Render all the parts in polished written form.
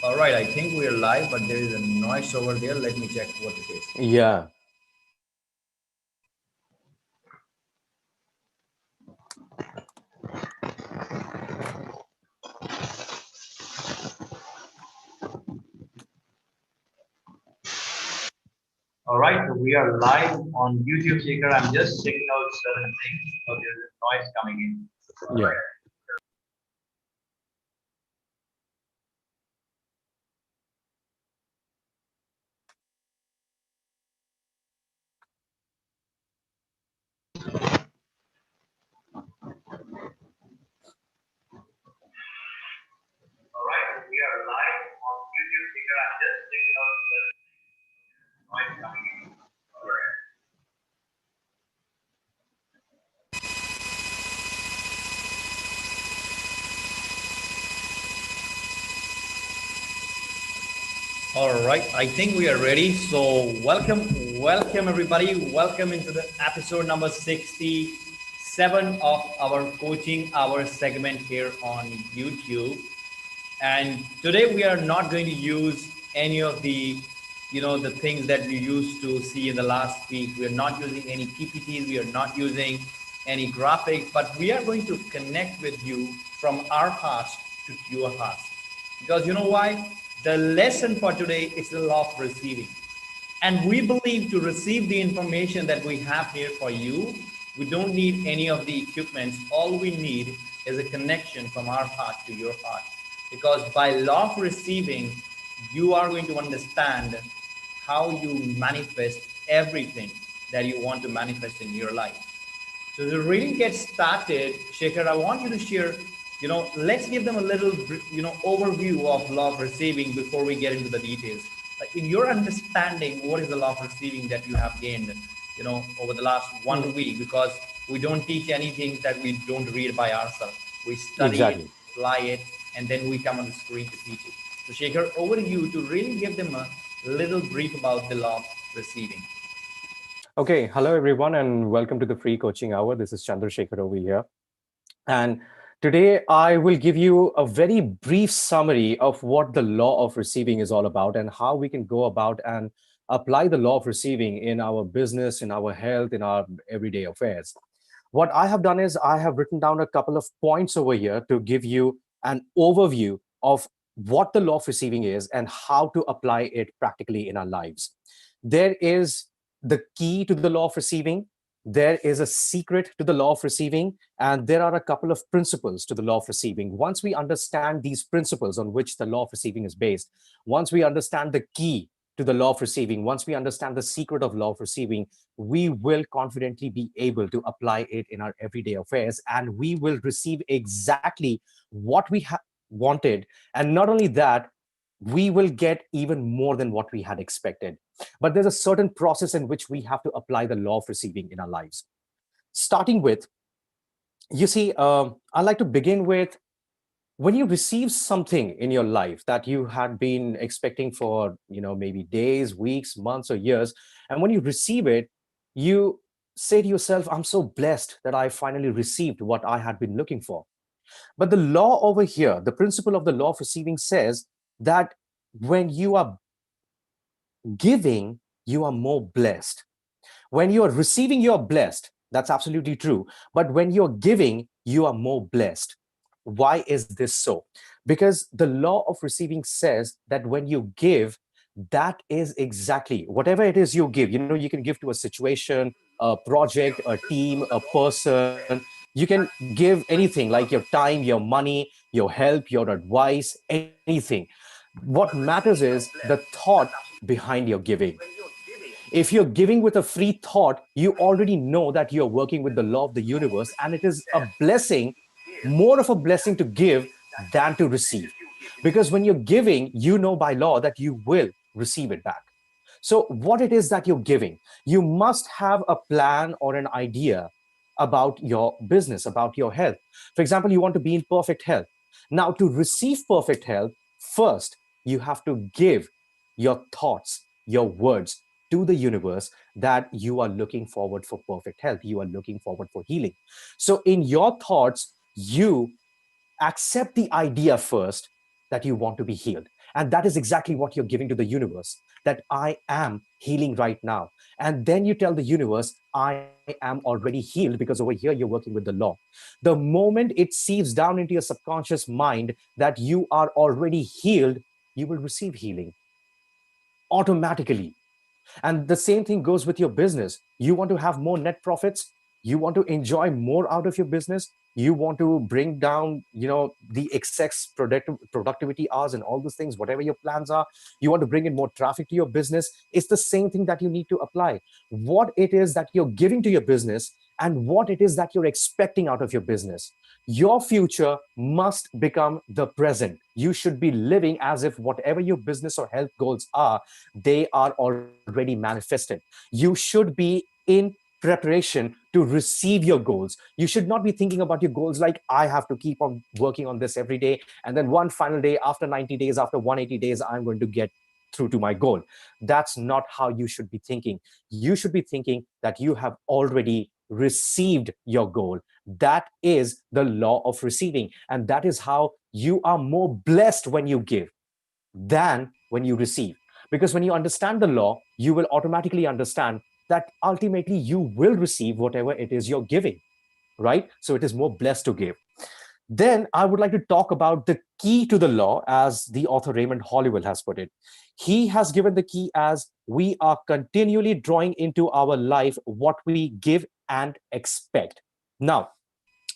All right, I think we are live, but there is a noise over there. Let me check what it is. Yeah. All right, so we are live on YouTube, Shaker. I'm just checking out certain things. So there's a noise coming in. Yeah. All right, we are live on YouTube, Shaker. I'm just checking out certain noise coming in. All right. All right, I think we are ready. So welcome everybody. Welcome into the episode number 67 of our coaching hour segment here on YouTube. And today we are not going to use any of the things that we used to see in the last week. We are not using any PPTs. We are not using any graphics, but we are going to connect with you from our hearts to your hearts. Because you know why? The lesson for today is the law of receiving. And we believe to receive the information that we have here for you, we don't need any of the equipments. All we need is a connection from our heart to your heart. Because by law of receiving, you are going to understand how you manifest everything that you want to manifest in your life. So to really get started, Shekhar, I want you to share, let's give them a little, overview of law of receiving before we get into the details. Like in your understanding, what is the law of receiving that you have gained, over the last one Mm, week? Because we don't teach anything that we don't read by ourselves. We study it, exactly. apply it, and then we come on the screen to teach it. So Shekhar, over to you to really give them a little brief about the law of receiving. Okay. Hello, everyone, and welcome to the free coaching hour. This is Chandrasekhar over here. And today I will give you a very brief summary of what the law of receiving is all about and how we can go about and apply the law of receiving in our business, in our health, in our everyday affairs. What I have done is I have written down a couple of points over here to give you an overview of what the law of receiving is and how to apply it practically in our lives. There is the key to the law of receiving, there is a secret to the law of receiving, and there are a couple of principles to the law of receiving. Once we understand these principles on which the law of receiving is based, once we understand the key to the law of receiving, once we understand the secret of law of receiving, we will confidently be able to apply it in our everyday affairs, and we will receive exactly what we wanted. And not only that, we will get even more than what we had expected. But there's a certain process in which we have to apply the law of receiving in our lives. Starting with, you see, I like to begin with when you receive something in your life that you had been expecting for, maybe days, weeks, months, or years. And when you receive it, you say to yourself, I'm so blessed that I finally received what I had been looking for. But the law over here, the principle of the law of receiving says that when you are giving, you are more blessed. When you are receiving, you're blessed. That's absolutely true. But when you're giving, you are more blessed. Why is this so? Because the law of receiving says that when you give, that is exactly whatever it is you give. You can give to a situation, a project, a team, a person. You can give anything like your time, your money, your help, your advice, anything. What matters is the thought behind your giving. If you're giving with a free thought, you already know that you're working with the law of the universe, and it is a blessing, more of a blessing to give than to receive. Because when you're giving, you know by law that you will receive it back. So, what it is that you're giving, you must have a plan or an idea about your business, about your health. For example, you want to be in perfect health. Now, to receive perfect health, first, you have to give your thoughts, your words to the universe that you are looking forward for perfect health. You are looking forward for healing. So, in your thoughts, you accept the idea first that you want to be healed. And that is exactly what you're giving to the universe, that I am healing right now. And then you tell the universe, I am already healed, because over here you're working with the law. The moment it seeps down into your subconscious mind that you are already healed, you will receive healing automatically. And the same thing goes with your business. You want to have more net profits. You want to enjoy more out of your business. You want to bring down, the excess productivity hours and all those things, whatever your plans are. You want to bring in more traffic to your business. It's the same thing that you need to apply. What it is that you're giving to your business and what it is that you're expecting out of your business. Your future must become the present. You should be living as if whatever your business or health goals are, they are already manifested. You should be in preparation to receive your goals. You should not be thinking about your goals like, I have to keep on working on this every day. And then one final day, after 90 days, after 180 days, I'm going to get through to my goal. That's not how you should be thinking. You should be thinking that you have already received your goal. That is the law of receiving. And that is how you are more blessed when you give than when you receive. Because when you understand the law, you will automatically understand that ultimately you will receive whatever it is you're giving, right? So it is more blessed to give. Then I would like to talk about the key to the law, as the author Raymond Holliwell has put it. He has given the key as, we are continually drawing into our life what we give and expect. Now,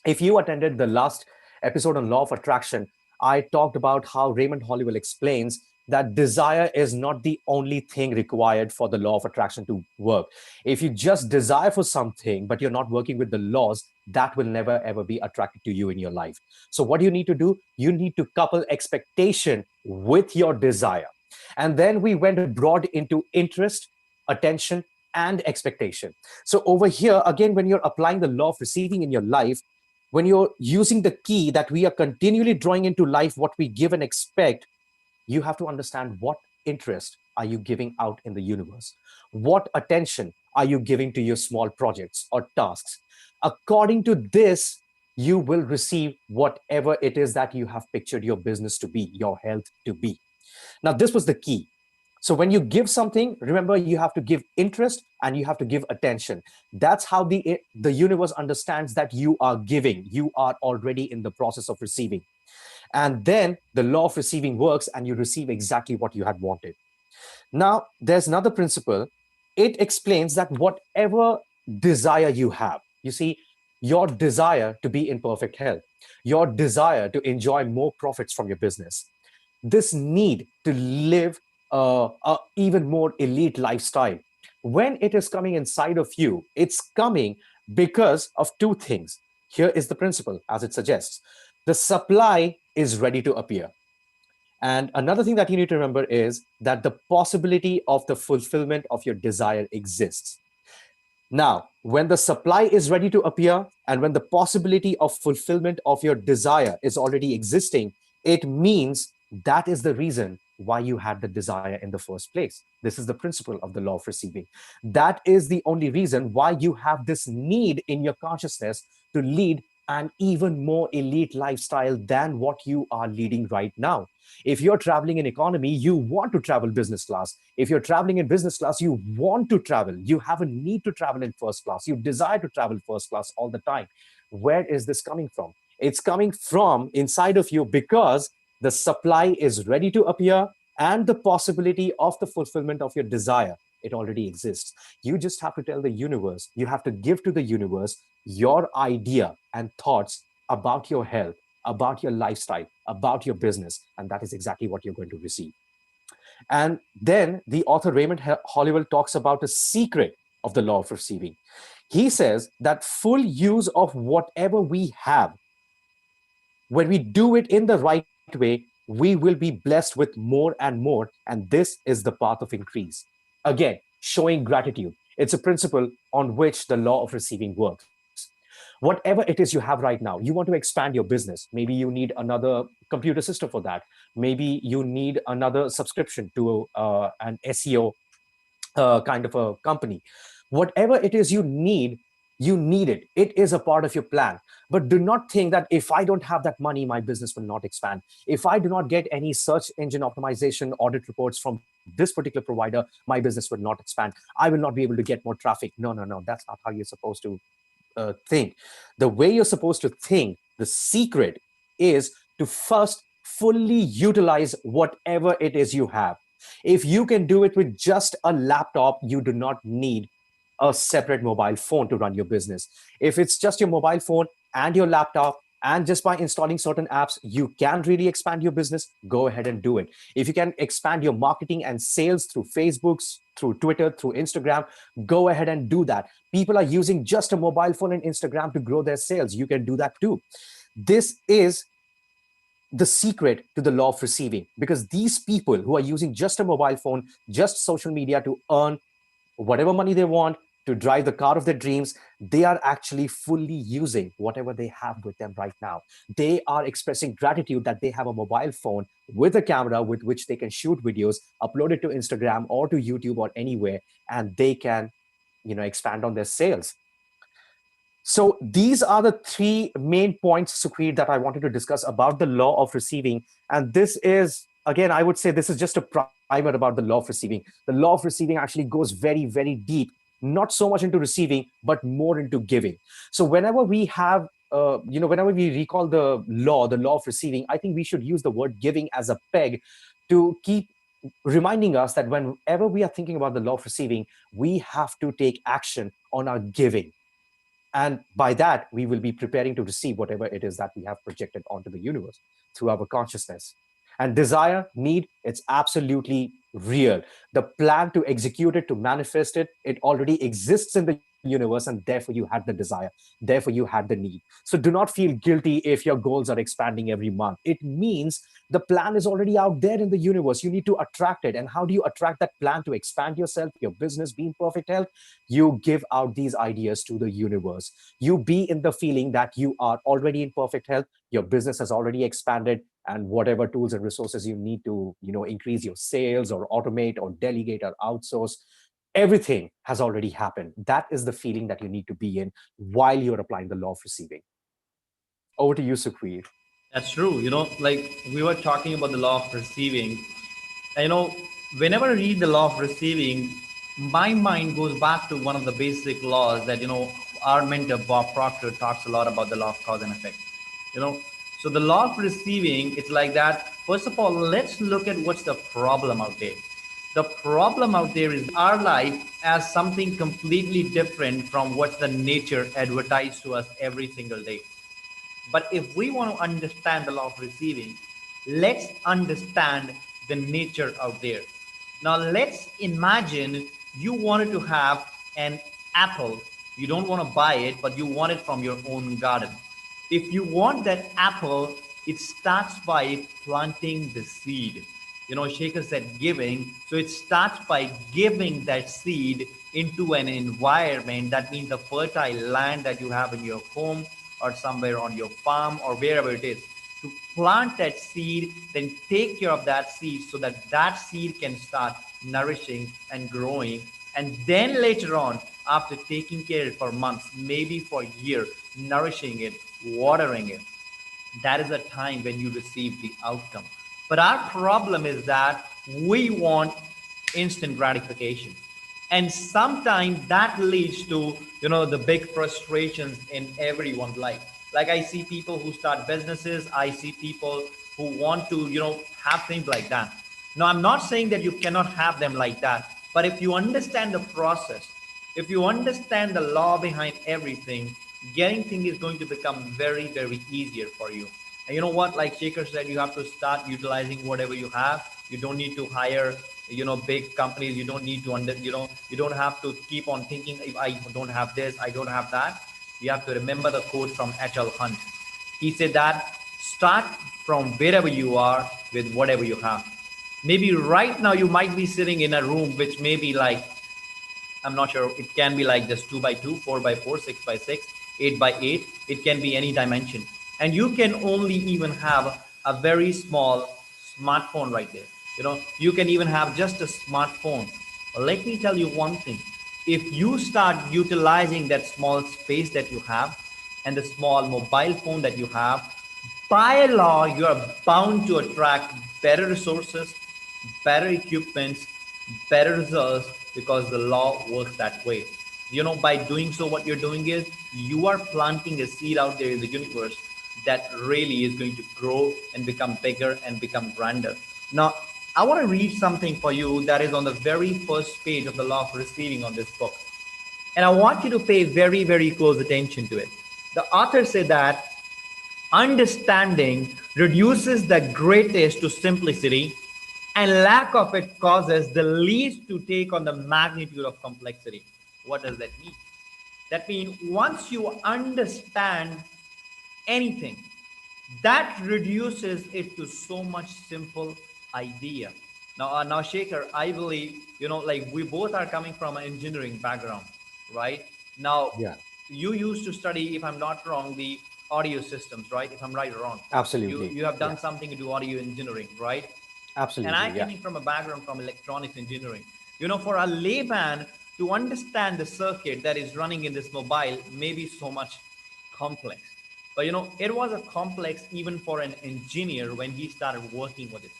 if you attended the last episode on law of attraction, I talked about how Raymond Holliwell explains that desire is not the only thing required for the law of attraction to work. If you just desire for something, but you're not working with the laws, that will never ever be attracted to you in your life. So, what do you need to do? You need to couple expectation with your desire. And then we went broad into interest, attention, and expectation. So, over here, again, when you're applying the law of receiving in your life, when you're using the key that we are continually drawing into life what we give and expect, you have to understand what interest are you giving out in the universe? What attention are you giving to your small projects or tasks? According to this, you will receive whatever it is that you have pictured your business to be, your health to be. Now, this was the key. So when you give something, remember you have to give interest and you have to give attention. That's how the universe understands that you are giving. You are already in the process of receiving. And then the law of receiving works and you receive exactly what you had wanted. Now, there's another principle. It explains that whatever desire you have, you see, your desire to be in perfect health, your desire to enjoy more profits from your business, this need to live a even more elite lifestyle, when it is coming inside of you, it's coming because of two things. Here is the principle as it suggests: the supply is ready to appear. And another thing that you need to remember is that the possibility of the fulfillment of your desire exists. Now, when the supply is ready to appear and when the possibility of fulfillment of your desire is already existing, it means that is the reason why you had the desire in the first place. This is the principle of the law of receiving. That is the only reason why you have this need in your consciousness to lead an even more elite lifestyle than what you are leading right now. If you're traveling in economy, you want to travel business class. If you're traveling in business class, you want to travel. You have a need to travel in first class. You desire to travel first class all the time. Where is this coming from? It's coming from inside of you because the supply is ready to appear and the possibility of the fulfillment of your desire, it already exists. You just have to tell the universe, you have to give to the universe your idea and thoughts about your health, about your lifestyle, about your business, and that is exactly what you're going to receive. And then the author Raymond Holliwell talks about a secret of the law of receiving. He says that full use of whatever we have, when we do it in the right way, we will be blessed with more and more. And this is the path of increase. Again, showing gratitude. It's a principle on which the law of receiving works. Whatever it is you have right now, you want to expand your business. Maybe you need another computer system for that. Maybe you need another subscription to an SEO kind of a company. Whatever it is you need it. It is a part of your plan. But do not think that if I don't have that money, my business will not expand. If I do not get any search engine optimization audit reports from this particular provider, my business will not expand. I will not be able to get more traffic. No, no, no. That's not how you're supposed to think. The way you're supposed to think, the secret is to first fully utilize whatever it is you have. If you can do it with just a laptop, you do not need a separate mobile phone to run your business. If it's just your mobile phone and your laptop, and just by installing certain apps, you can really expand your business, go ahead and do it. If you can expand your marketing and sales through Facebook, through Twitter, through Instagram, go ahead and do that. People are using just a mobile phone and Instagram to grow their sales. You can do that too. This is the secret to the law of receiving, because these people who are using just a mobile phone, just social media to earn whatever money they want, to drive the car of their dreams, they are actually fully using whatever they have with them right now. They are expressing gratitude that they have a mobile phone with a camera with which they can shoot videos, upload it to Instagram or to YouTube or anywhere, and they can, expand on their sales. So these are the three main points, Sukhveer, that I wanted to discuss about the law of receiving. And this is, again, I would say this is just a primer about the law of receiving. The law of receiving actually goes very, very deep, not so much into receiving, but more into giving. So whenever we have, whenever we recall the law of receiving, I think we should use the word giving as a peg to keep reminding us that whenever we are thinking about the law of receiving, we have to take action on our giving. And by that, we will be preparing to receive whatever it is that we have projected onto the universe through our consciousness. And desire, need, it's absolutely real. The plan to execute it, to manifest it, it already exists in the universe, and therefore you had the desire. Therefore, you had the need. So do not feel guilty if your goals are expanding every month. It means the plan is already out there in the universe. You need to attract it. And how do you attract that plan to expand yourself, your business, be in perfect health? You give out these ideas to the universe. You be in the feeling that you are already in perfect health, your business has already expanded, and whatever tools and resources you need to increase your sales or automate or delegate or outsource, everything has already happened. That is the feeling that you need to be in while you're applying the law of receiving. Over to you, Sukhveer. That's true. Like we were talking about the law of receiving. And, whenever I read the law of receiving, my mind goes back to one of the basic laws that, our mentor Bob Proctor talks a lot about, the law of cause and effect. You know, so the law of receiving, it's like that. First of all, let's look at what's the problem out there. The problem out there is our life as something completely different from what the nature advertised to us every single day. But if we want to understand the law of receiving, let's understand the nature out there. Now, let's imagine you wanted to have an apple. You don't want to buy it, but you want it from your own garden. If you want that apple, it starts by planting the seed. Shaker said giving. So it starts by giving that seed into an environment. That means the fertile land that you have in your home or somewhere on your farm or wherever it is, to plant that seed, then take care of that seed so that that seed can start nourishing and growing. And then later on, after taking care of it for months, maybe for a year, nourishing it, watering it, that is a time when you receive the outcome. But our problem is that we want instant gratification. And sometimes that leads to, the big frustrations in everyone's life. Like I see people who start businesses, I see people who want to, have things like that. Now, I'm not saying that you cannot have them like that, but if you understand the process, if you understand the law behind everything, getting things is going to become very, very easier for you. And you know what? Like Shaker said, you have to start utilizing whatever you have. You don't need to hire, big companies. You don't need to you don't have to keep on thinking, if I don't have this, I don't have that. You have to remember the quote from H.L. Hunt. He said that start from wherever you are with whatever you have. Maybe right now you might be sitting in a room which may be like, I'm not sure. It can be like just 2 by 2, 4 by 4, 6 by 6, 8 by 8. It can be any dimension. And you can only even have a very small smartphone right there. You can even have just a smartphone. But let me tell you one thing. If you start utilizing that small space that you have and the small mobile phone that you have, by law, you are bound to attract better resources, better equipments, better results, because the law works that way. By doing so, what you're doing is you are planting a seed out there in the universe that really is going to grow and become bigger and become grander. Now, I want to read something for you that is on the very first page of the law of receiving on this book. And I want you to pay very, very close attention to it. The author said that understanding reduces the greatest to simplicity, and lack of it causes the least to take on the magnitude of complexity. What does that mean? That means once you understand anything, that reduces it to so much simple idea. Now, Shaker, I believe, like we both are coming from an engineering background, right? Now, Yeah, you used to study, if I'm not wrong, the audio systems, right? If I'm right or wrong, you absolutely. you have Yeah, done something to do audio engineering, right? And I absolutely. Yeah. came from a background from electronics engineering. For a layman to understand the circuit that is running in this mobile may be so much complex. But it was a complex even for an engineer when he started working with it.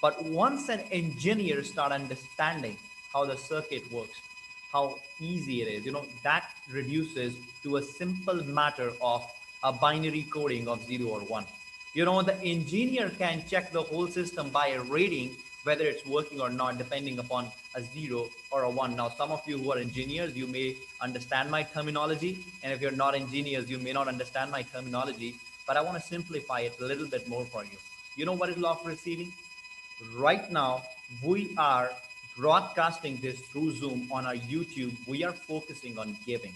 But once an engineer start understanding how the circuit works, how easy it is, that reduces to a simple matter of a binary coding of 0 or 1. The engineer can check the whole system by a rating whether it's working or not, depending upon a 0 or a 1. Now, some of you who are engineers, you may understand my terminology, and if you're not engineers, you may not understand my terminology. But I want to simplify it a little bit more for you. You know what is law of receiving? Right now, we are broadcasting this through Zoom on our YouTube. We are focusing on giving.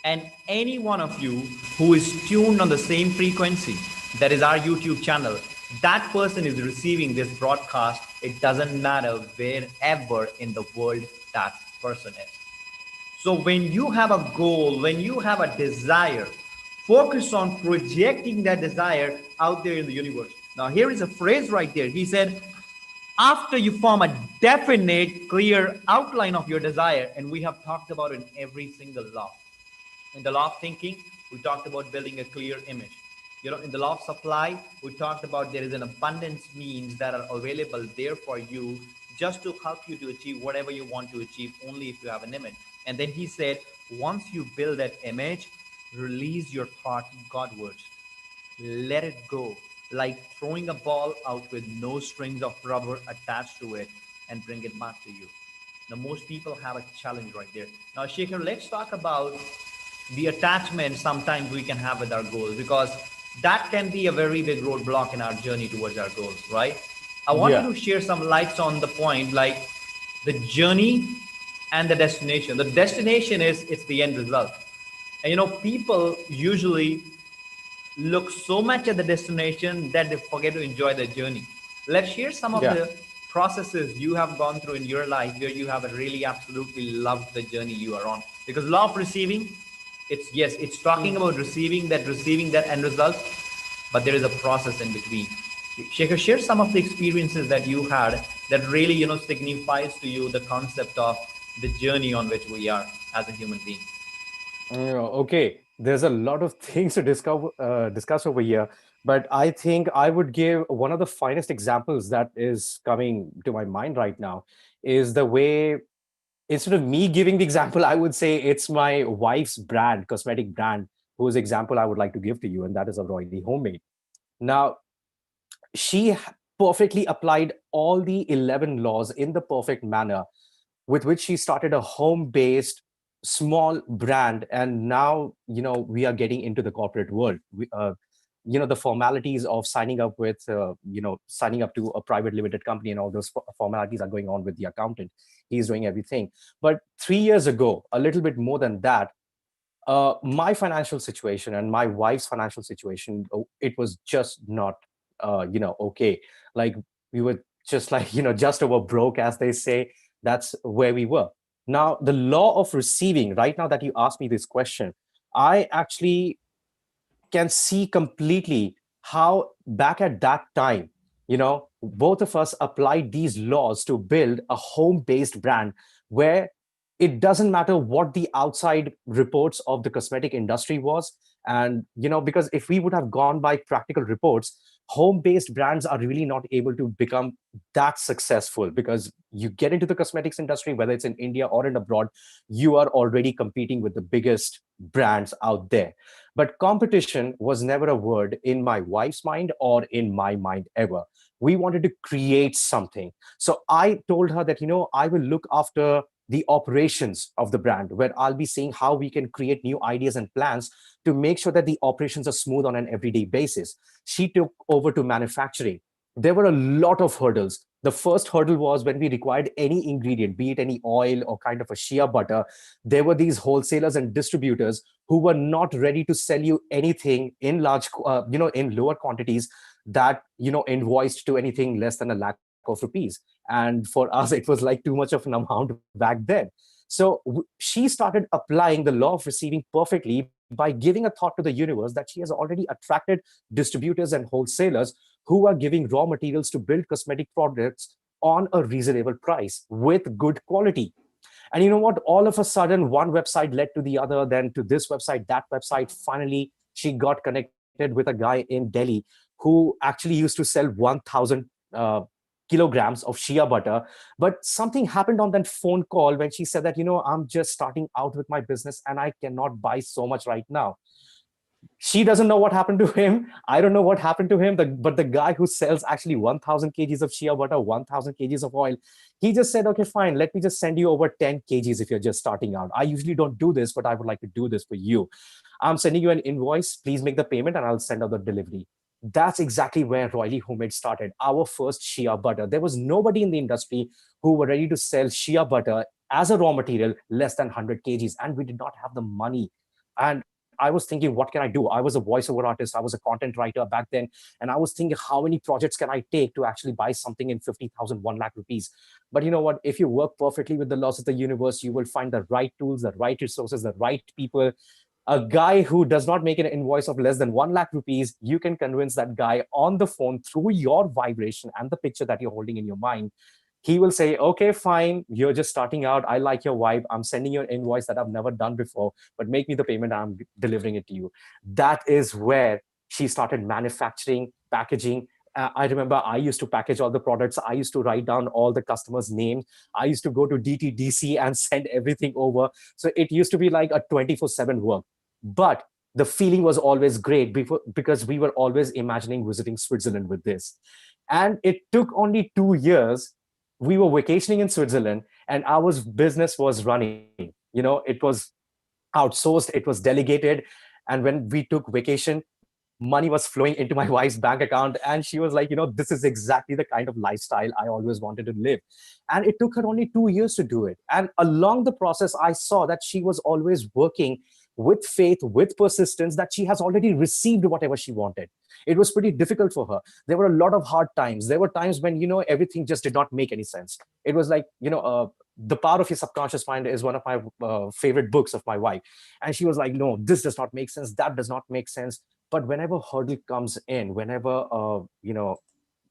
And any one of you who is tuned on the same frequency, that is our YouTube channel, that person is receiving this broadcast. It doesn't matter wherever in the world that person is. So when you have a goal, when you have a desire, focus on projecting that desire out there in the universe. Now, here is a phrase right there. He said, after you form a definite, clear outline of your desire, and we have talked about it in every single law. In the law of thinking, we talked about building a clear image. In the law of supply, we talked about there is an abundance means that are available there for you just to help you to achieve whatever you want to achieve, only if you have an image. And then he said, once you build that image, release your thought Godwards. Let it go, like throwing a ball out with no strings of rubber attached to it, and bring it back to you. Now, most people have a challenge right there. Now, Shekhar, let's talk about the attachment sometimes we can have with our goals, because that can be a very big roadblock in our journey towards our goals, right? I want you Yeah. to share some lights on the point, like the journey and the destination. The destination is it's the end result. And people usually look so much at the destination that they forget to enjoy the journey. Let's share some of Yeah. the processes you have gone through in your life where you have really absolutely loved the journey you are on. Because law of receiving, it's yes, it's talking about receiving that end result, but there is a process in between. Shekhar, share some of the experiences that you had that really signifies to you the concept of the journey on which we are as a human being. Okay, there's a lot of things to discuss over here, but I think I would give one of the finest examples that is coming to my mind right now is the way, instead of me giving the example, I would say it's my wife's brand, cosmetic brand, whose example I would like to give to you, and that is of Royally Homemade. Now, perfectly applied all the 11 laws in the perfect manner, with which she started a home-based small brand. And now, we are getting into the corporate world. the formalities of signing up with, signing up to a private limited company, and all those formalities are going on with the accountant. He's doing everything. But 3 years ago, a little bit more than that, my financial situation and my wife's financial situation, it was just not, okay. Like, we were just like, just over broke, as they say. That's where we were. Now, the law of receiving, right now that you asked me this question, I actually can see completely how back at that time, both of us applied these laws to build a home based brand where it doesn't matter what the outside reports of the cosmetic industry was. And, because if we would have gone by practical reports, home based brands are really not able to become that successful, because you get into the cosmetics industry, whether it's in India or in abroad, you are already competing with the biggest brands out there. But competition was never a word in my wife's mind or in my mind ever. We wanted to create something. So I told her that, I will look after the operations of the brand, where I'll be seeing how we can create new ideas and plans to make sure that the operations are smooth on an everyday basis. She took over to manufacturing. There were a lot of hurdles. The first hurdle was when we required any ingredient, be it any oil or kind of a shea butter. There were these wholesalers and distributors who were not ready to sell you anything in in lower quantities, that invoiced to anything less than a lakh of rupees. And for us, it was like too much of an amount back then. So she started applying the law of receiving perfectly by giving a thought to the universe that she has already attracted distributors and wholesalers who are giving raw materials to build cosmetic products on a reasonable price with good quality. And you know what? All of a sudden, one website led to the other, then to this website, that website. Finally, she got connected with a guy in Delhi who actually used to sell 1,000 kilograms of shea butter. But something happened on that phone call when she said that, I'm just starting out with my business and I cannot buy so much right now. She doesn't know what happened to him. I don't know what happened to him. But the guy who sells actually 1,000 kgs of shea butter, 1,000 kgs of oil, he just said, okay, fine, let me just send you over 10 kgs if you're just starting out. I usually don't do this, but I would like to do this for you. I'm sending you an invoice. Please make the payment and I'll send out the delivery. That's exactly where Royally Homemade started, our first shea butter. There was nobody in the industry who were ready to sell shea butter as a raw material less than 100 kgs. And we did not have the money. And I was thinking, what can I do? I was a voiceover artist. I was a content writer back then. And I was thinking, how many projects can I take to actually buy something in 50,000, 1 lakh rupees? But you know what? If you work perfectly with the laws of the universe, you will find the right tools, the right resources, the right people. A guy who does not make an invoice of less than 1 lakh rupees, you can convince that guy on the phone through your vibration and the picture that you're holding in your mind. He will say, okay, fine, you're just starting out. I like your vibe. I'm sending you an invoice that I've never done before, but make me the payment. I'm delivering it to you. That is where she started manufacturing, packaging. I remember I used to package all the products. I used to write down all the customers' names. I used to go to DTDC and send everything over. So it used to be like a 24/7 work. But the feeling was always great because we were always imagining visiting Switzerland with this. And it took only 2 years. We were vacationing in Switzerland and our business was running. It was outsourced, it was delegated. And when we took vacation, money was flowing into my wife's bank account. And she was like, this is exactly the kind of lifestyle I always wanted to live. And it took her only 2 years to do it. And along the process, I saw that she was always working with faith, with persistence, that she has already received whatever she wanted. It was pretty difficult for her. There were a lot of hard times. There were times when, everything just did not make any sense. It was like, The Power of Your Subconscious Mind is one of my favorite books of my wife. And she was like, no, this does not make sense. That does not make sense. But whenever hurdle comes in, whenever,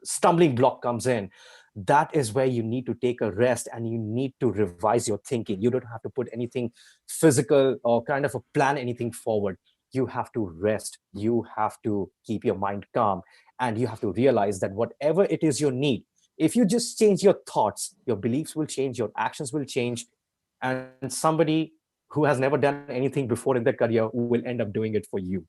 stumbling block comes in, that is where you need to take a rest and you need to revise your thinking. You don't have to put anything physical or kind of a plan anything forward. You have to rest. You have to keep your mind calm. And you have to realize that whatever it is you need, if you just change your thoughts, your beliefs will change, your actions will change. And somebody who has never done anything before in their career will end up doing it for you.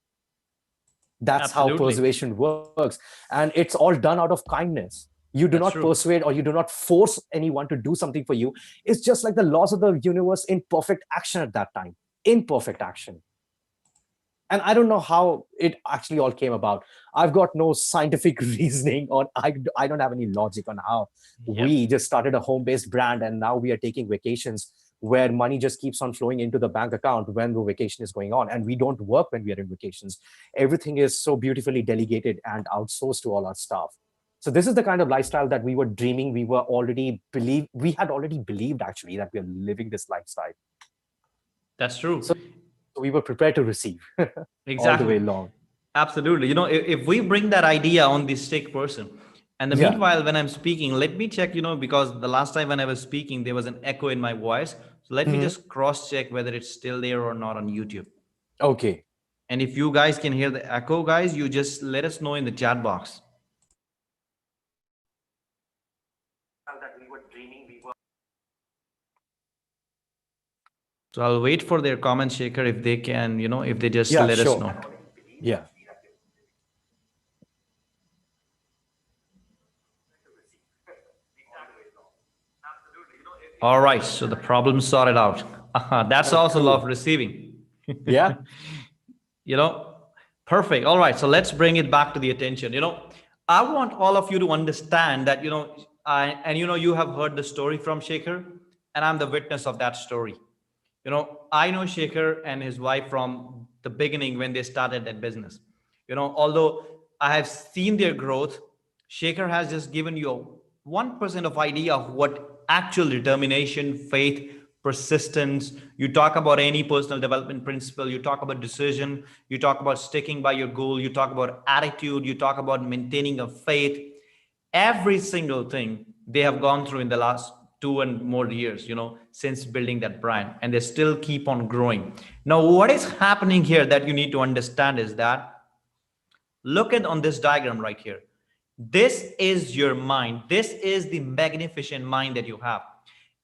That's how Absolutely. persuasion works. And it's all done out of kindness. You do not That's true. persuade or you do not force anyone to do something for you. It's just like the laws of the universe in perfect action at that time. In perfect action. And I don't know how it actually all came about. I've got no scientific reasoning, or I don't have any logic on how Yep. we just started a home-based brand and now we are taking vacations where money just keeps on flowing into the bank account when the vacation is going on, and we don't work when we are in vacations. Everything is so beautifully delegated and outsourced to all our staff. So this is the kind of lifestyle that we were dreaming. We had already believed actually that we are living this lifestyle. That's true. So we were prepared to receive all the Exactly. way along. Absolutely. If we bring that idea on the stick person, and the Yeah. meanwhile, when I'm speaking, let me check, because the last time when I was speaking, there was an echo in my voice. So let me Mhm. just cross check whether it's still there or not on YouTube. Okay. And if you guys can hear the echo, guys, you just let us know in the chat box. So I'll wait for their comment, Shaker, if they can, if they just Yeah, let us sure. know. Yeah. All right, so the problem sorted out. That's Oh, also cool. love receiving. Yeah. you know Perfect. All right, so let's bring it back to the attention. I want all of you to understand that, you have heard the story from Shaker, and I'm the witness of that story. I know Shaker and his wife from the beginning when they started that business. Although I have seen their growth, Shaker has just given you a 1% of idea of what actual determination, faith, persistence. You talk about any personal development principle, you talk about decision, you talk about sticking by your goal, you talk about attitude, you talk about maintaining a faith. Every single thing they have gone through in the last 2 and more years, since building that brand, and they still keep on growing. Now, what is happening here that you need to understand is that, look at on this diagram right here. This is your mind. This is the magnificent mind that you have.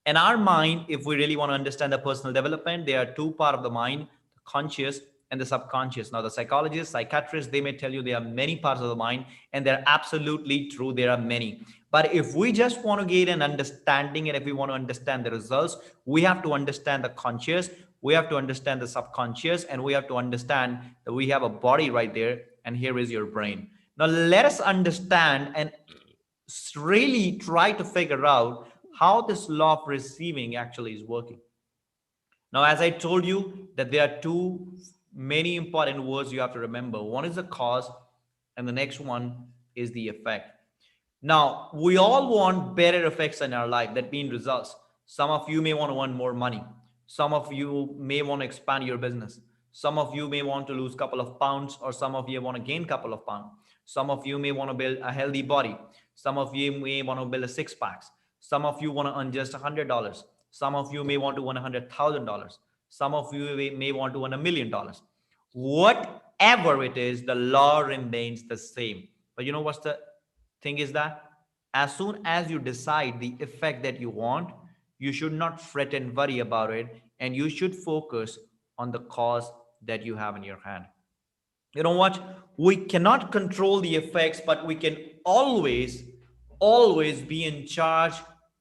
And our mind, if we really want to understand the personal development, there are two parts of the mind: the conscious and the subconscious. Now, the psychologists, psychiatrists, they may tell you there are many parts of the mind, and they're absolutely true. There are many. But if we just want to gain an understanding, and if we want to understand the results, we have to understand the conscious, we have to understand the subconscious, and we have to understand that we have a body right there, and here is your brain. Now, let us understand and really try to figure out how this law of receiving actually is working. Now, as I told you, that there are two many important words you have to remember. One is the cause, and the next one is the effect. Now, we all want better effects in our life, that mean results. Some of you may want to earn more money. Some of you may want to expand your business. Some of you may want to lose a couple of pounds, or some of you want to gain a couple of pounds. Some of you may want to build a healthy body. Some of you may want to build a six packs. Some of you want to earn just $100. Some of you may want to earn $100,000. Some of you may want to earn $1 million. Whatever it is, the law remains the same. But you know what's the thing is that, as soon as you decide the effect that you want, you should not fret and worry about it, and you should focus on the cause that you have in your hand. You know what? We cannot control the effects, but we can always be in charge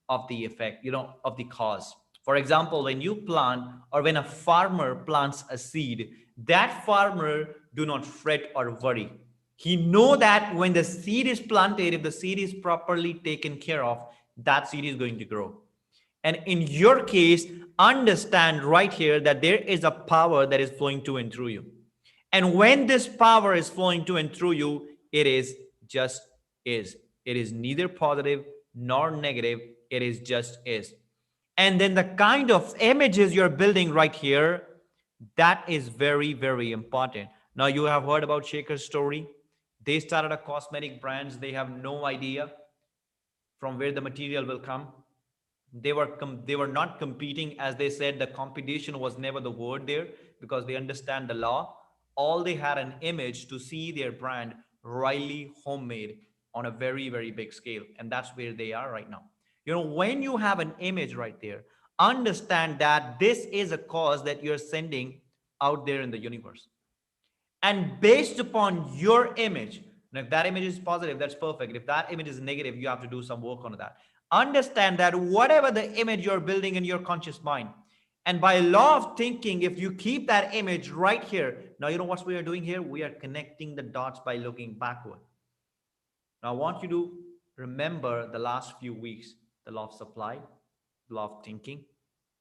of the effect, of the cause. For example, when you plant, or when a farmer plants a seed, that farmer do not fret or worry. He know that when the seed is planted, if the seed is properly taken care of, that seed is going to grow. And in your case, understand right here that there is a power that is flowing to and through you. And when this power is flowing to and through you, it is just is. It is neither positive nor negative. It is just is. And then the kind of images you're building right here, that is very, very important. Now, you have heard about Shaker's story. They started a cosmetic brands. They have no idea from where the material will come. They were not competing. As they said, the competition was never the word there, because they understand the law. All they had an image to see their brand really homemade on a very, very big scale, and that's where they are right now. When you have an image right there, understand that this is a cause that you're sending out there in the universe. And based upon your image, and if that image is positive, that's perfect. If that image is negative, you have to do some work on that. Understand that whatever the image you're building in your conscious mind, And by law of thinking, if you keep that image right here, now you know what we are doing here? We are connecting the dots by looking backward. Now I want you to remember the last few weeks, the law of supply, the law of thinking.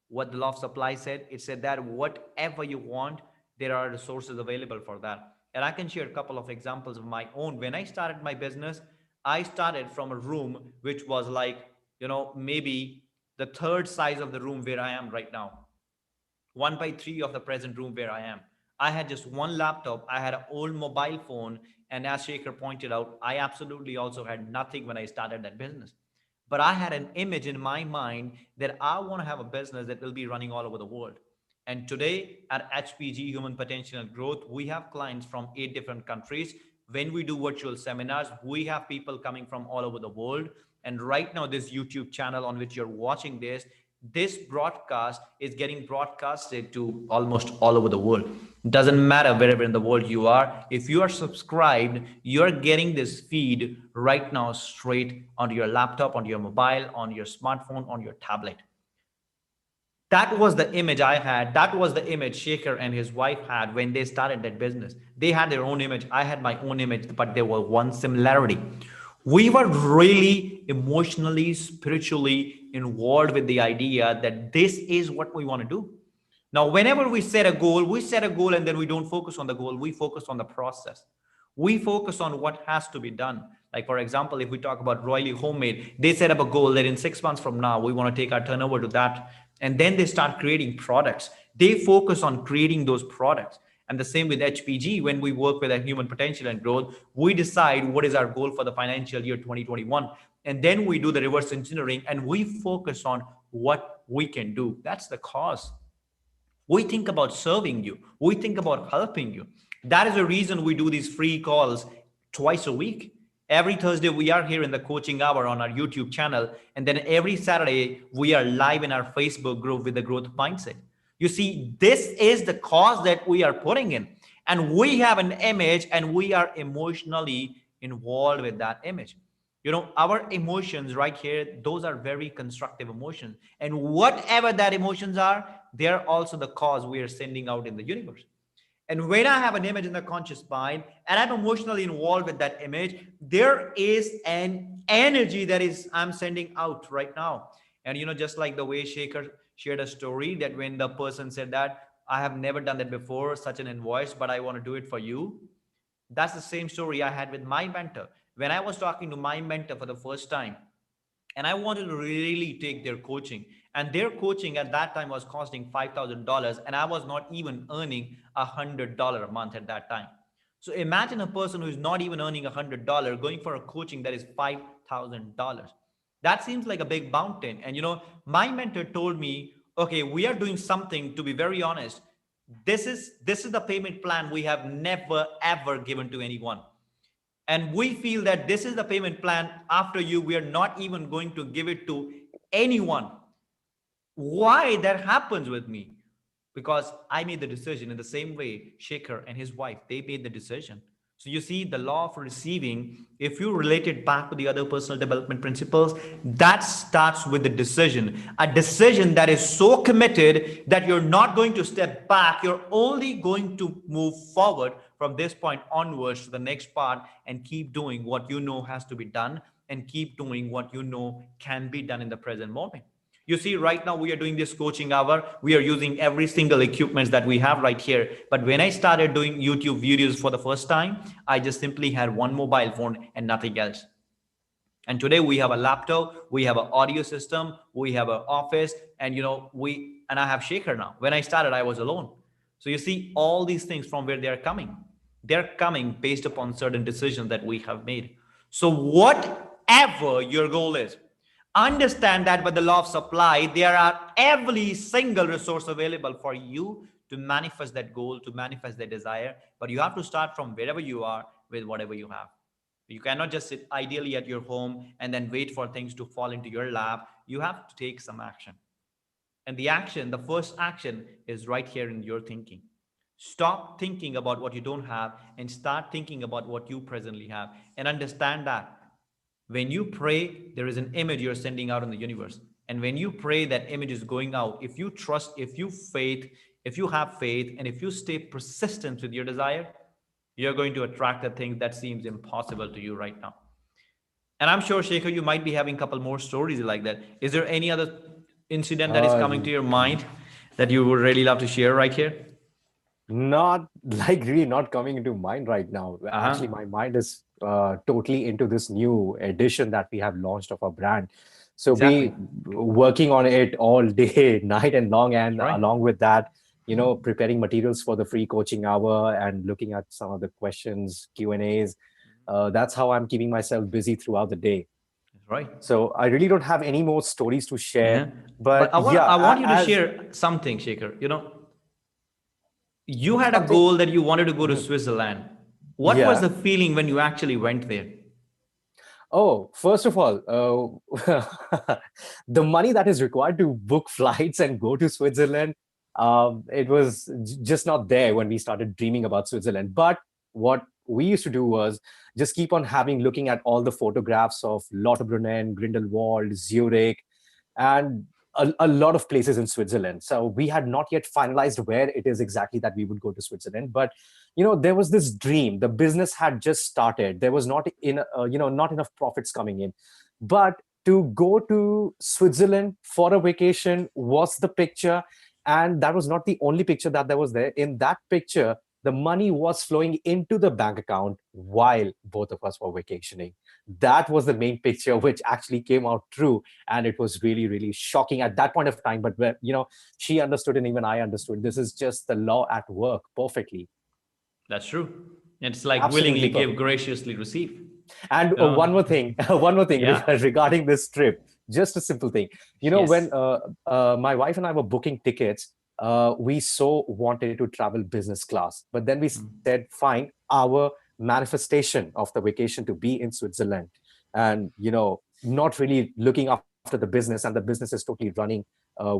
What the law of supply said, it said that whatever you want, there are resources available for that. And I can share a couple of examples of my own. When I started my business, I started from a room which was like, maybe the third size of the room where I am right now, 1 by 3 of the present room where I am. I had just one laptop, I had an old mobile phone, and as Shaker pointed out, I absolutely also had nothing when I started that business. But I had an image in my mind that I want to have a business that will be running all over the world. And today at HPG Human Potential and Growth, we have clients from 8 different countries. When we do virtual seminars, we have people coming from all over the world. And right now, this YouTube channel on which you're watching this broadcast is getting broadcasted to almost all over the world. Doesn't matter wherever in the world you are. If you are subscribed, you're getting this feed right now straight onto your laptop, onto your mobile, on your smartphone, on your tablet. That was the image I had. That was the image Shaker and his wife had when they started that business. They had their own image. I had my own image, but there was one similarity. We were really emotionally, spiritually involved with the idea that this is what we want to do. Now, whenever we set a goal and then we don't focus on the goal, we focus on the process. We focus on what has to be done. Like, for example, if we talk about Royally Homemade, they set up a goal that in 6 months from now, we want to take our turnover to that. And then they start creating products. They focus on creating those products. And the same with HPG, when we work with a human potential and growth, we decide what is our goal for the financial year 2021. And then we do the reverse engineering and we focus on what we can do. That's the cause. We think about serving you. We think about helping you. That is the reason we do these free calls twice a week. Every Thursday, we are here in the coaching hour on our YouTube channel. And then every Saturday, we are live in our Facebook group with the growth mindset. You see, this is the cause that we are putting in. And we have an image and we are emotionally involved with that image. Our emotions right here, those are very constructive emotions. And whatever that emotions are, they're also the cause we are sending out in the universe. And when I have an image in the conscious mind and I'm emotionally involved with that image, there is an energy that is I'm sending out right now. And just like the way Shaker shared a story that when the person said that I have never done that before, such an invoice, but I want to do it for you. That's the same story I had with my mentor. When I was talking to my mentor for the first time, and I wanted to really take their coaching. And their coaching at that time was costing $5,000, and I was not even earning $100 a month at that time. So imagine a person who is not even earning $100 going for a coaching that is $5,000. That seems like a big mountain. And my mentor told me, okay, we are doing something, to be very honest. This is the payment plan we have never ever given to anyone. And we feel that this is the payment plan after you. We are not even going to give it to anyone. Why that happens with me? Because I made the decision in the same way Shaker and his wife, they made the decision. So you see the law of receiving, if you relate it back to the other personal development principles, that starts with the decision, a decision that is so committed that you're not going to step back. You're only going to move forward from this point onwards to the next part and keep doing what you know has to be done and keep doing what you know can be done in the present moment. You see, right now we are doing this coaching hour. We are using every single equipment that we have right here. But when I started doing YouTube videos for the first time, I just simply had one mobile phone and nothing else. And today we have a laptop, we have an audio system, we have an office, and I have Shaker now. When I started, I was alone. So you see all these things from where they are coming. They're coming based upon certain decisions that we have made. So whatever your goal is, understand that by the law of supply, there are every single resource available for you to manifest that goal, to manifest that desire. But you have to start from wherever you are with whatever you have. You cannot just sit ideally at your home and then wait for things to fall into your lap. You have to take some action. And the first action is right here in your thinking. Stop thinking about what you don't have and start thinking about what you presently have. And understand that when you pray, there is an image you're sending out in the universe. And when you pray, that image is going out. If you trust, if you have faith, and if you stay persistent with your desire, you're going to attract the things that seems impossible to you right now. And I'm sure, Shekhar, you might be having a couple more stories like that. Is there any other incident that is coming to your mind that you would really love to share right here? Not like really not coming into mind right now. Uh-huh. Actually, my mind is totally into this new edition that we have launched of our brand. So Exactly. we working on it all day, night and long, and That's right. along with that, preparing materials for the free coaching hour and looking at some of the questions, Q&As. That's how I'm keeping myself busy throughout the day. That's right. So I really don't have any more stories to share, Uh-huh. but But I yeah, want you to as share something, Shekhar. You had a something. goal that you wanted to go to Mhm. Switzerland. What was Yeah. the feeling when you actually went there? Oh, first of all, the money that is required to book flights and go to Switzerland, it was just not there when we started dreaming about Switzerland. But what we used to do was just keep on looking at all the photographs of Lauterbrunnen, Grindelwald, Zurich, and a lot of places in Switzerland. So we had not yet finalized where it is exactly that we would go to Switzerland, but there was this dream. The business had just started. There was not enough profits coming in, but to go to Switzerland for a vacation was the picture, and that was not the only picture that there was there. In that picture, the money was flowing into the bank account while both of us were vacationing. That was the main picture, which actually came out true, and it was really, really shocking at that point of time. But she understood, and even I understood. This is just the law at work perfectly. That's true. It's like willingly Absolutely give, perfect. graciously receive. And Uh, one more thing, one more thing yeah. regarding this trip, just a simple thing. When Yes. my wife and I were booking tickets, we so wanted to travel business class. But then we said, fine, our manifestation of the vacation to be in Switzerland and, not really looking after the business, and the business is totally running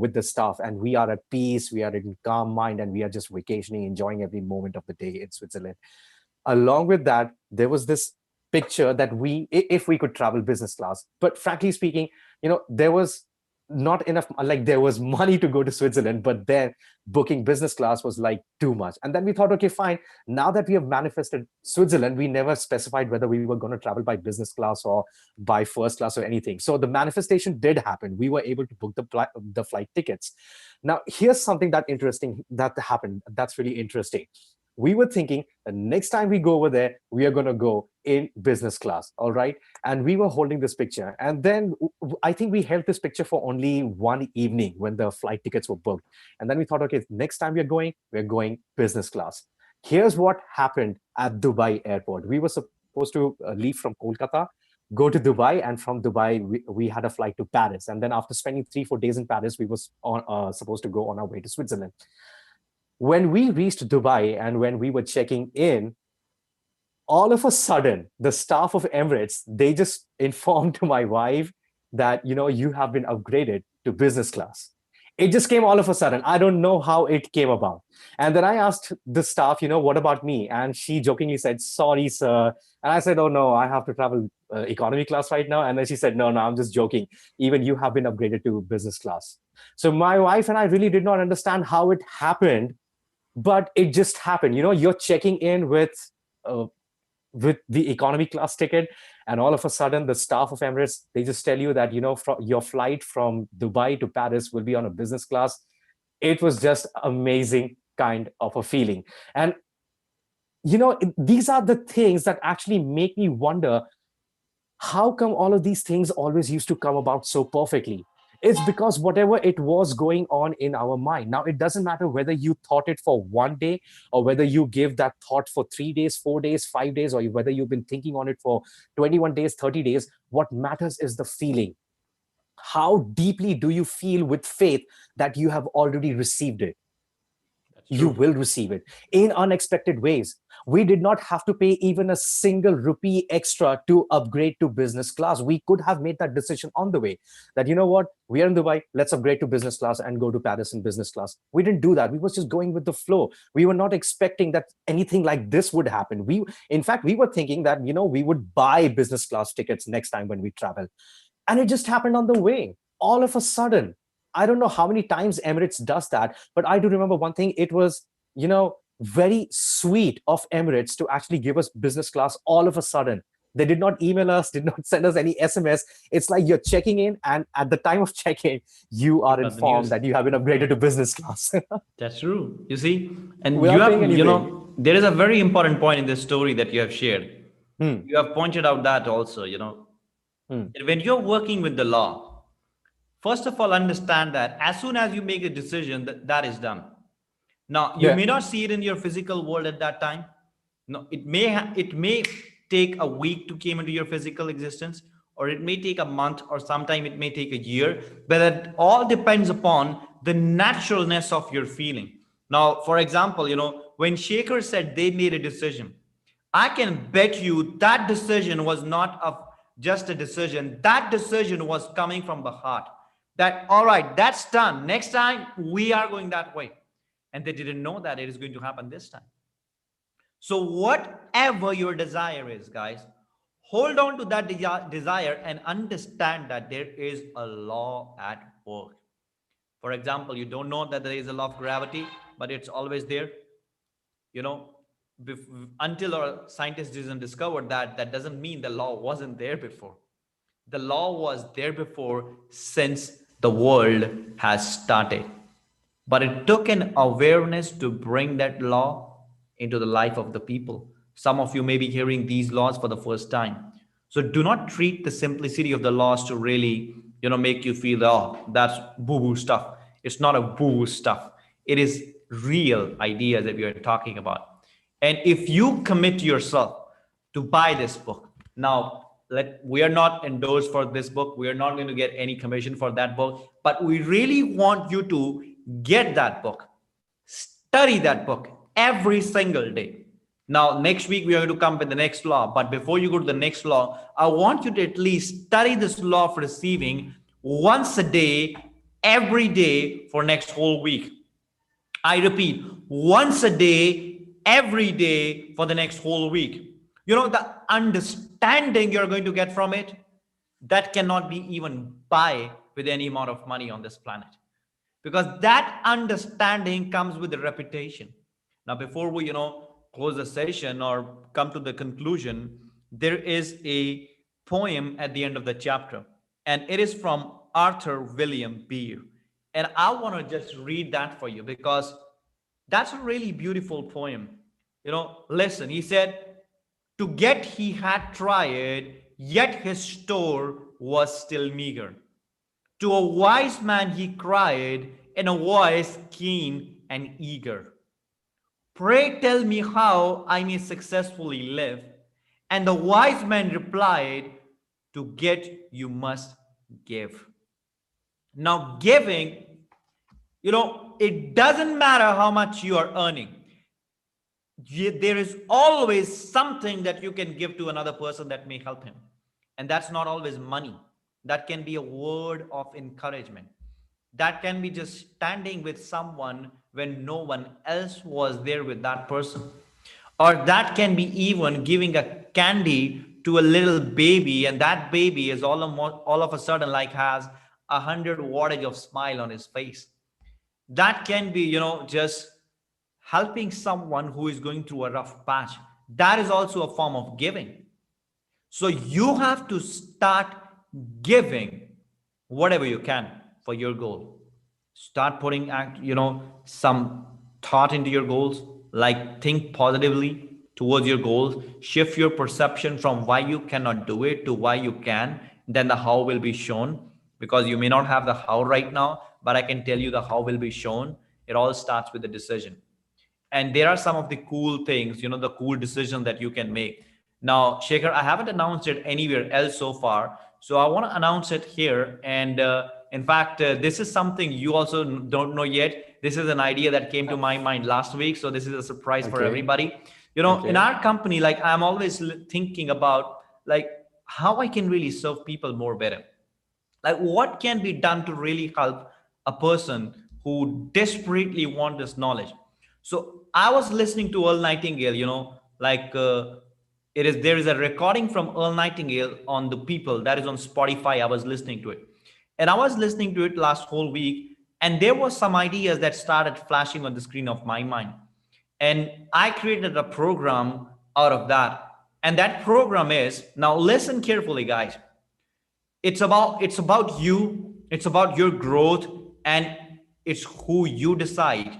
with the staff, and we are at peace, we are in calm mind, and we are just vacationing, enjoying every moment of the day in Switzerland. Along with that, there was this picture that if we could travel business class, but frankly speaking, there was not enough, like there was money to go to Switzerland, but then booking business class was like too much. And then we thought, okay, fine, now that we have manifested Switzerland, we never specified whether we were going to travel by business class or by first class or anything. So the manifestation did happen. We were able to book the flight tickets. Now here's something that interesting that happened, that's really interesting. We were thinking the next time we go over there, we are going to go in business class. All right. And we were holding this picture. And then I think we held this picture for only one evening when the flight tickets were booked. And then we thought, okay, next time we're going business class. Here's what happened at Dubai airport. We were supposed to leave from Kolkata, go to Dubai, and from Dubai, we had a flight to Paris. And then after spending 3-4 days in Paris, we was supposed to go on our way to Switzerland. When we reached Dubai and when we were checking in, all of a sudden, the staff of Emirates, they just informed to my wife that, you have been upgraded to business class. It just came all of a sudden. I don't know how it came about. And then I asked the staff, what about me? And she jokingly said, sorry, sir. And I said, oh, no, I have to travel economy class right now. And then she said, no, no, I'm just joking. Even you have been upgraded to business class. So my wife and I really did not understand how it happened, but it just happened. You're checking in uh, with the economy class ticket, and all of a sudden the staff of Emirates, they just tell you that your flight from Dubai to Paris will be on a business class. It was just amazing kind of a feeling. And these are the things that actually make me wonder, how come all of these things always used to come about so perfectly? It's because whatever it was going on in our mind. Now, it doesn't matter whether you thought it for one day or whether you give that thought for 3 days, 4 days, 5 days, or whether you've been thinking on it for 21 days, 30 days. What matters is the feeling. How deeply do you feel with faith that you have already received it? That's You true. will receive it in unexpected ways. We did not have to pay even a single rupee extra to upgrade to business class. We could have made that decision on the way that, what, we are in Dubai, let's upgrade to business class and go to Paris in business class. We didn't do that. We was just going with the flow. We were not expecting that anything like this would happen. In fact, we were thinking that, we would buy business class tickets next time when we travel. And it just happened on the way. all of a sudden, I don't know how many times Emirates does that, but I do remember one thing. It was, very sweet of Emirates to actually give us business class all of a sudden. They did not email us, did not send us any SMS. It's like you're checking in, and at the time of check-in, you You are got the informed news. that you have been upgraded to business class That's true. You see, and you without paying have, anything. there is a very important point in this story that you have shared. Hmm. You have pointed out that also, Hmm. when you're working with the law, first of all, understand that as soon as you make a decision, that is done. Now, you Yeah. may not see it in your physical world at that time. No, it may take a week to came into your physical existence, or it may take a month, or sometime it may take a year. But it all depends upon the naturalness of your feeling. Now, for example, when Shaker said they made a decision, I can bet you that decision was not just a decision. That decision was coming from the heart. That, all right, that's done. Next time we are going that way. And they didn't know that it is going to happen this time. So, whatever your desire is, guys, hold on to that desire and understand that there is a law at work. For example, you don't know that there is a law of gravity, but it's always there. You know, until our scientists didn't discover that, that doesn't mean the law wasn't there before. The law was there before since the world has started. But it took an awareness to bring that law into the life of the people. Some of you may be hearing these laws for the first time. So do not treat the simplicity of the laws to really, make you feel, oh, that's boo-boo stuff. It's not a boo-boo stuff. It is real ideas that we are talking about. And if you commit yourself to buy this book, now we are not endorsed for this book. We are not going to get any commission for that book, but we really want you to get that book, study that book every single day. Now, next week we are going to come with the next law, but before you go to the next law, I want you to at least study this law of receiving once a day, every day for next whole week. I repeat, once a day, every day for the next whole week. The understanding you're going to get from it, that cannot be even buy with any amount of money on this planet. Because that understanding comes with the reputation. Now, before we, close the session or come to the conclusion, there is a poem at the end of the chapter, and it is from Arthur William Beer. And I want to just read that for you because that's a really beautiful poem. Listen, he said, to get he had tried, yet his store was still meager. To a wise man he cried in a voice keen and eager, pray tell me how I may successfully live. And the wise man replied, to get you must give. Now, giving, it doesn't matter how much you are earning. There is always something that you can give to another person that may help him. And that's not always money. That can be a word of encouragement. That can be just standing with someone when no one else was there with that person. Or that can be even giving a candy to a little baby, and that baby is all of a sudden like has 100 wattage of smile on his face. That can be, just helping someone who is going through a rough patch. That is also a form of giving. So you have to start giving whatever you can for your goal. Start putting some thought into your goals, like think positively towards your goals. Shift your perception from why you cannot do it to why you can. Then the how will be shown, because you may not have the how right now, but I can tell you the how will be shown. It all starts with the decision. And there are some of the cool things, the cool decision that you can make. Now, Shekhar, I haven't announced it anywhere else so far, so I want to announce it here. And in fact, this is something you also don't know yet. This is an idea that came to my mind last week, so this is a surprise for Okay. everybody. In Okay. our company, like, I'm always thinking about like how I can really serve people more better. Like, what can be done to really help a person who desperately want this knowledge? So I was listening to Earl Nightingale, like there is a recording from Earl Nightingale on the People that is on Spotify. I was listening to it, And I was listening to it last whole week, and there was some ideas that started flashing on the screen of my mind. And I created a program out of that. And that program is, now listen carefully, guys. It's about you, it's about your growth, and it's who you decide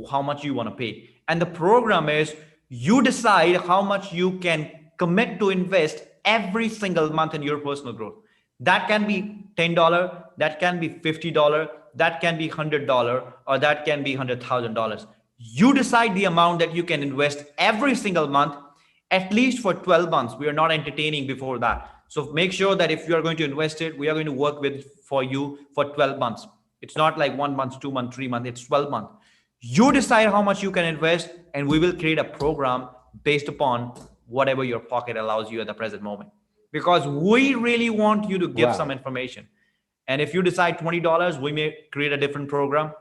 how much you want to pay. And the program is, you decide how much you can commit to invest every single month in your personal growth. That can be $10, that can be $50, that can be $100, or that can be $100,000. You decide the amount that you can invest every single month, at least for 12 months. We are not entertaining before that. So make sure that if you are going to invest it, we are going to work with for you for 12 months. It's not like 1 month, 2 months, 3 months, it's 12 months. You decide how much you can invest, and we will create a program based upon whatever your pocket allows you at the present moment. Because we really want you to give some Wow. information. And if you decide $20, we may create a different program.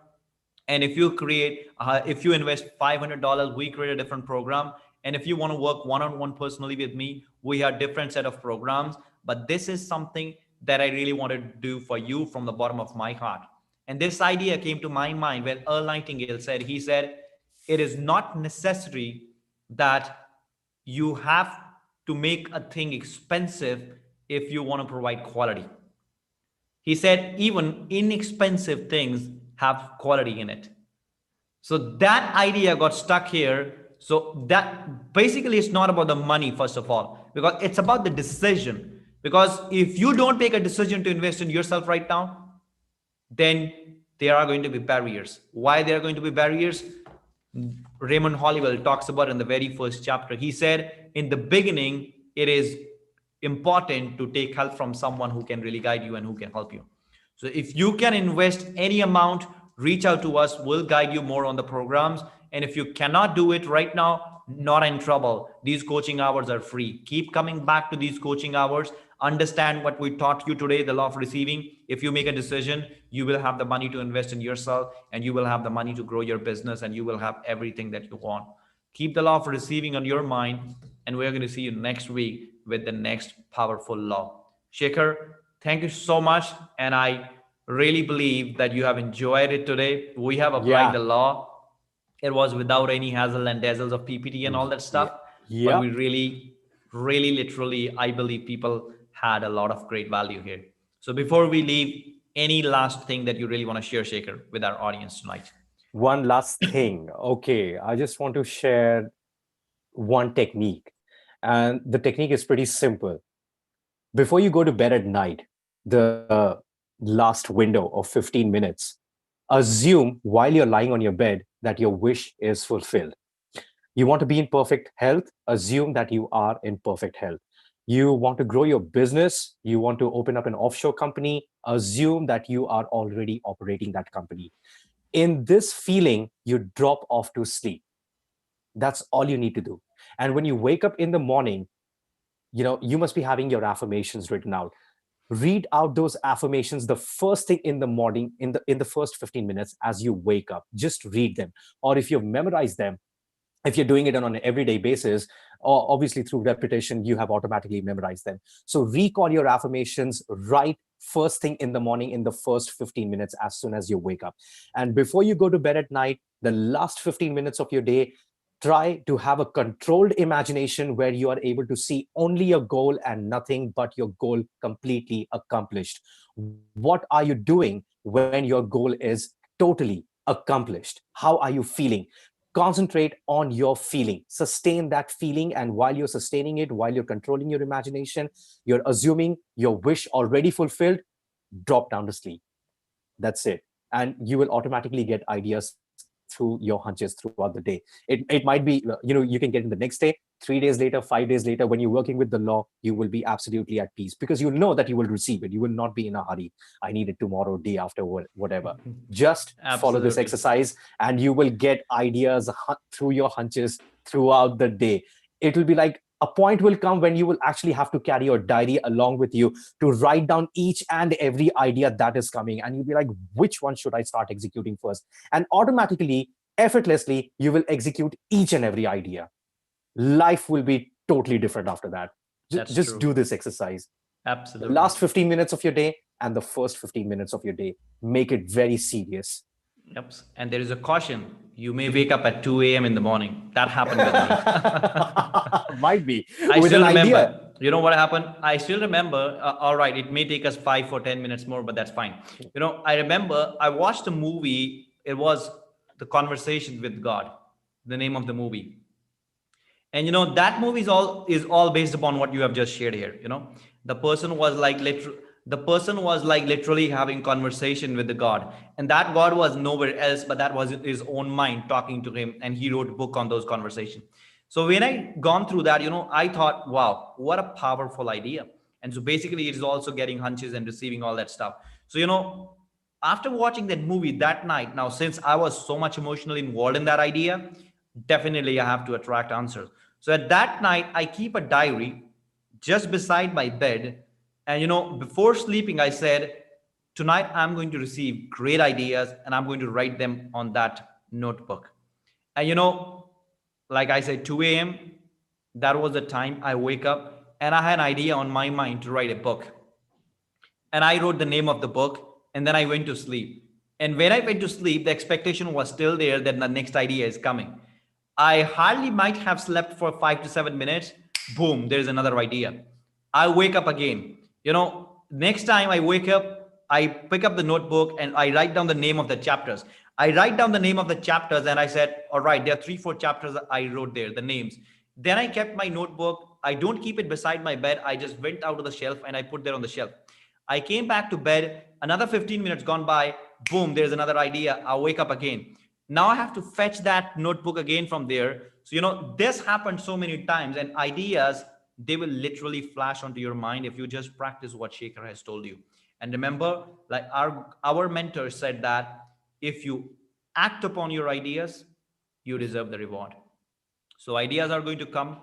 And if you invest $500, we create a different program. And if you want to work one-on-one personally with me, we have different set of programs. But this is something that I really want to do for you from the bottom of my heart. And this idea came to my mind when Earl Nightingale said, he said, it is not necessary that you have to make a thing expensive if you want to provide quality. He said even inexpensive things have quality in it. So that idea got stuck here. So that basically, it's not about the money, first of all, because it's about the decision. Because if you don't make a decision to invest in yourself right now, then there are going to be barriers. Why there are going to be barriers? Raymond Hollowell talks about in the very first chapter. He said, in the beginning, it is important to take help from someone who can really guide you and who can help you. So if you can invest any amount, reach out to us. We'll guide you more on the programs. And if you cannot do it right now, not in trouble. These coaching hours are free. Keep coming back to these coaching hours. Understand what we taught you today, the law of receiving. If you make a decision, you will have the money to invest in yourself, and you will have the money to grow your business, and you will have everything that you want. Keep the law of receiving on your mind, and we're going to see you next week with the next powerful law. Shekhar, thank you so much. And I really believe that you have enjoyed it today. We have applied Yeah. the law. It was without any hassle and dazzles of PPT and all that Yeah. stuff. But Yep. we really, really, literally, I believe people had a lot of great value here. So before we leave, any last thing that you really want to share, Shaker, with our audience tonight? One last thing. Okay. I just want to share one technique. And the technique is pretty simple. Before you go to bed at night, the last window of 15 minutes, assume while you're lying on your bed that your wish is fulfilled. You want to be in perfect health, assume that you are in perfect health. You want to grow your business, you want to open up an offshore company, assume that you are already operating that company. In this feeling, you drop off to sleep. That's all you need to do. And when you wake up in the morning, you must be having your affirmations written out. Read out those affirmations the first thing in the morning, in the first 15 minutes as you wake up. Just read them. Or if you've memorized them, if you're doing it on an everyday basis, or obviously through repetition, you have automatically memorized them. So recall your affirmations right first thing in the morning, in the first 15 minutes as soon as you wake up. And before you go to bed at night, the last 15 minutes of your day, try to have a controlled imagination where you are able to see only your goal and nothing but your goal completely accomplished. What are you doing when your goal is totally accomplished? How are you feeling? Concentrate on your feeling, sustain that feeling. And while you're sustaining it, while you're controlling your imagination, you're assuming your wish already fulfilled, drop down to sleep. That's it. And you will automatically get ideas through your hunches throughout the day. It might be, you can get in the next day, 3 days later, 5 days later. When you're working with the law, you will be absolutely at peace because you know that you will receive it. You will not be in a hurry. I need it tomorrow, day after, whatever. Just follow this Absolutely. exercise and you will get ideas through your hunches throughout the day. It will be like a point will come when you will actually have to carry your diary along with you to write down each and every idea that is coming. And you'll be like, which one should I start executing first? And automatically, effortlessly, you will execute each and every idea. Life will be totally different after that. That's Just true. do this exercise. The Absolutely. last 15 minutes of your day, and the first 15 minutes of your day. Make it very serious. Yep. And there is a caution. You may wake up at 2 a.m. in the morning. That happened with me. Might be I with an still idea. remember. You know what happened? I still remember. All right, it may take us 5 or 10 minutes more, but that's fine. I remember I watched a movie. It was The Conversation with God, the name of the movie. And that movie is all based upon what you have just shared here. The person was like literally having conversation with the God, and that God was nowhere else, but that was his own mind talking to him, and he wrote a book on those conversations. So when I gone through that, I thought, wow, what a powerful idea. And so basically it is also getting hunches and receiving all that stuff. So after watching that movie that night, now since I was so much emotionally involved in that idea, definitely I have to attract answers. So at that night, I keep a diary just beside my bed. And before sleeping, I said, tonight I'm going to receive great ideas and I'm going to write them on that notebook. And like I said, 2 a.m., that was the time I wake up and I had an idea on my mind to write a book. And I wrote the name of the book, and then I went to sleep. And when I went to sleep, the expectation was still there that the next idea is coming. I hardly might have slept for 5 to 7 minutes. Boom, there's another idea. I wake up again. Next time I wake up, I pick up the notebook and I write down the name of the chapters. I write down the name of the chapters and I said, all right, there are 3, 4 chapters I wrote there, the names. Then I kept my notebook. I don't keep it beside my bed. I just went out of the shelf and I put there on the shelf. I came back to bed, another 15 minutes gone by, boom, there's another idea. I'll wake up again. Now I have to fetch that notebook again from there. So, this happened so many times, and ideas, they will literally flash onto your mind if you just practice what Shaker has told you. And remember, like our mentor said that if you act upon your ideas, you deserve the reward. So ideas are going to come.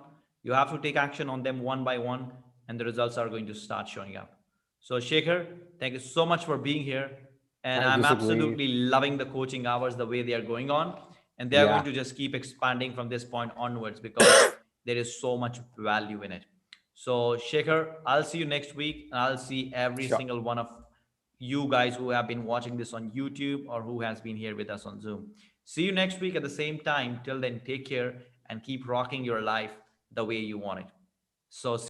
You have to take action on them one by one, and the results are going to start showing up. So, Shekhar, thank you so much for being here. And Thank you, I'm Sukhveer. absolutely loving the coaching hours the way they are going on. And they are going Yeah, to just keep expanding from this point onwards because there is so much value in it. So, Shekhar, I'll see you next week. And I'll see every sure. single one of you guys who have been watching this on YouTube or who has been here with us on Zoom. See you next week at the same time. Till then, take care and keep rocking your life the way you want it. So, see